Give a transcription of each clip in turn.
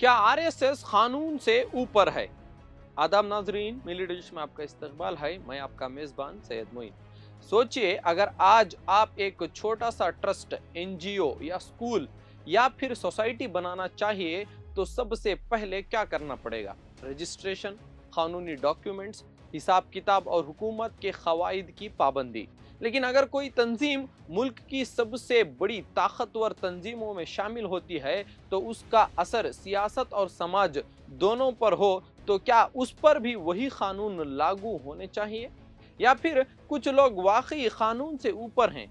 क्या आरएसएस कानून से ऊपर है? आदाब नाजरीन, मिली डिश में आपका इस्तकबाल है। मैं आपका मेजबान सैयद मोइन। सोचिए, अगर आज आप एक छोटा सा ट्रस्ट, एनजीओ या स्कूल या फिर सोसाइटी बनाना चाहिए तो सबसे पहले क्या करना पड़ेगा? रजिस्ट्रेशन, कानूनी डॉक्यूमेंट्स, हिसाब किताब और हुकूमत के कवायद की पाबंदी। लेकिन अगर कोई तंजीम मुल्क की सबसे बड़ी ताकतवर तंजीमों में शामिल होती है तो उसका असर सियासत और समाज दोनों पर हो, तो क्या उस पर भी वही कानून लागू होने चाहिए या फिर कुछ लोग वाकई कानून से ऊपर हैं?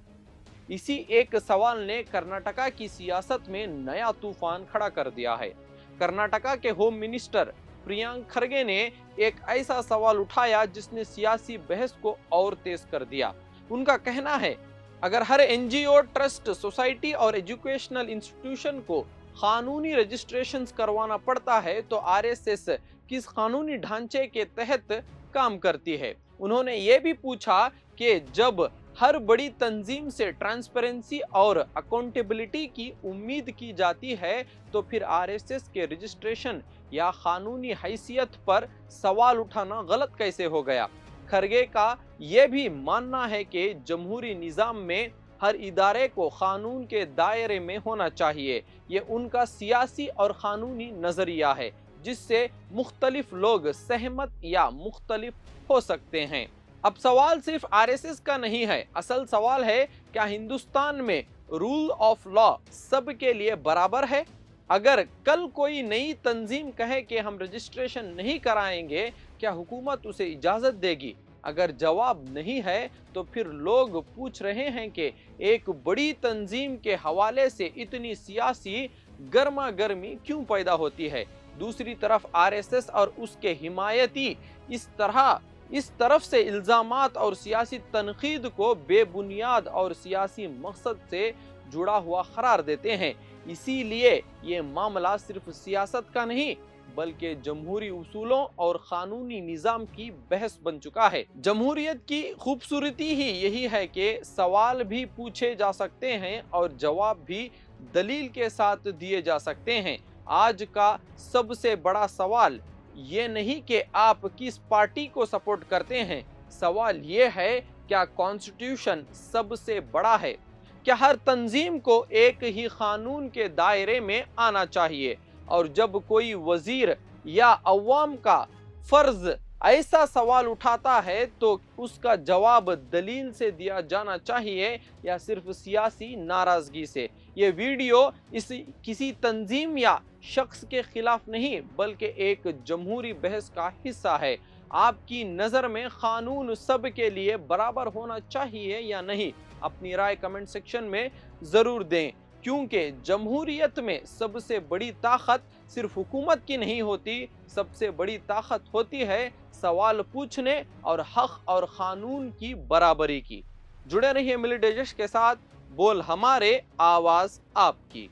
इसी एक सवाल ने कर्नाटका की सियासत में नया तूफान खड़ा कर दिया है। कर्नाटका के होम मिनिस्टर प्रियांक खरगे ने एक ऐसा सवाल उठाया जिसने सियासी बहस को और तेज कर दिया। उनका कहना है, अगर हर एनजीओ, ट्रस्ट, सोसाइटी और एजुकेशनल इंस्टीट्यूशन को कानूनी रजिस्ट्रेशंस करवाना पड़ता है तो आरएसएस किस कानूनी ढांचे के तहत काम करती है? उन्होंने ये भी पूछा कि जब हर बड़ी तंजीम से ट्रांसपेरेंसी और अकाउंटेबिलिटी की उम्मीद की जाती है तो फिर आरएसएस के रजिस्ट्रेशन या कानूनी हैसियत पर सवाल उठाना गलत कैसे हो गया? खरगे का यह भी मानना है कि जमहूरी निज़ाम में हर इदारे को कानून के दायरे में होना चाहिए। ये उनका सियासी और कानूनी नजरिया है जिससे मुख्तलिफ लोग सहमत या मुख्तलिफ हो सकते हैं। अब सवाल सिर्फ आरएसएस का नहीं है, असल सवाल है, क्या हिंदुस्तान में रूल ऑफ लॉ सबके लिए बराबर है? अगर कल कोई नई तंजीम कहे कि हम रजिस्ट्रेशन नहीं कराएंगे, क्या हुकूमत उसे इजाजत देगी? अगर जवाब नहीं है तो फिर लोग पूछ रहे हैं कि एक बड़ी तंजीम के हवाले से इतनी सियासी गर्मा गर्मी क्यों पैदा होती है? दूसरी तरफ आरएसएस और उसके हिमायती इस तरफ से इल्जामात और सियासी तनकीद को बेबुनियाद और सियासी मकसद से जुड़ा हुआ करार देते हैं। इसीलिए ये मामला सिर्फ सियासत का नहीं बल्कि जमहूरी उसूलों और कानूनी निज़ाम की बहस बन चुका है। जमहूरियत की खूबसूरती ही यही है कि सवाल भी पूछे जा सकते हैं और जवाब भी दलील के साथ दिए जा सकते हैं। आज का सबसे बड़ा सवाल ये नहीं कि आप किस पार्टी को सपोर्ट करते हैं, सवाल ये है, क्या कॉन्स्टिट्यूशन सबसे बड़ा है? क्या हर तंजीम को एक ही कानून के दायरे में आना चाहिए? और जब कोई वजीर या अवाम का फर्ज ऐसा सवाल उठाता है तो उसका जवाब दलील से दिया जाना चाहिए या सिर्फ सियासी नाराजगी से? ये वीडियो किसी तंजीम या शख्स के खिलाफ नहीं बल्कि एक जमहूरी बहस का हिस्सा है। आपकी नज़र में कानून सब के लिए बराबर होना चाहिए या नहीं? अपनी राय कमेंट सेक्शन में ज़रूर दें, क्योंकि जमहूरियत में सबसे बड़ी ताकत सिर्फ हुकूमत की नहीं होती, सबसे बड़ी ताकत होती है सवाल पूछने और हक और कानून की बराबरी की। जुड़े रहिए मिली डिश के साथ, बोल हमारे, आवाज़ आपकी।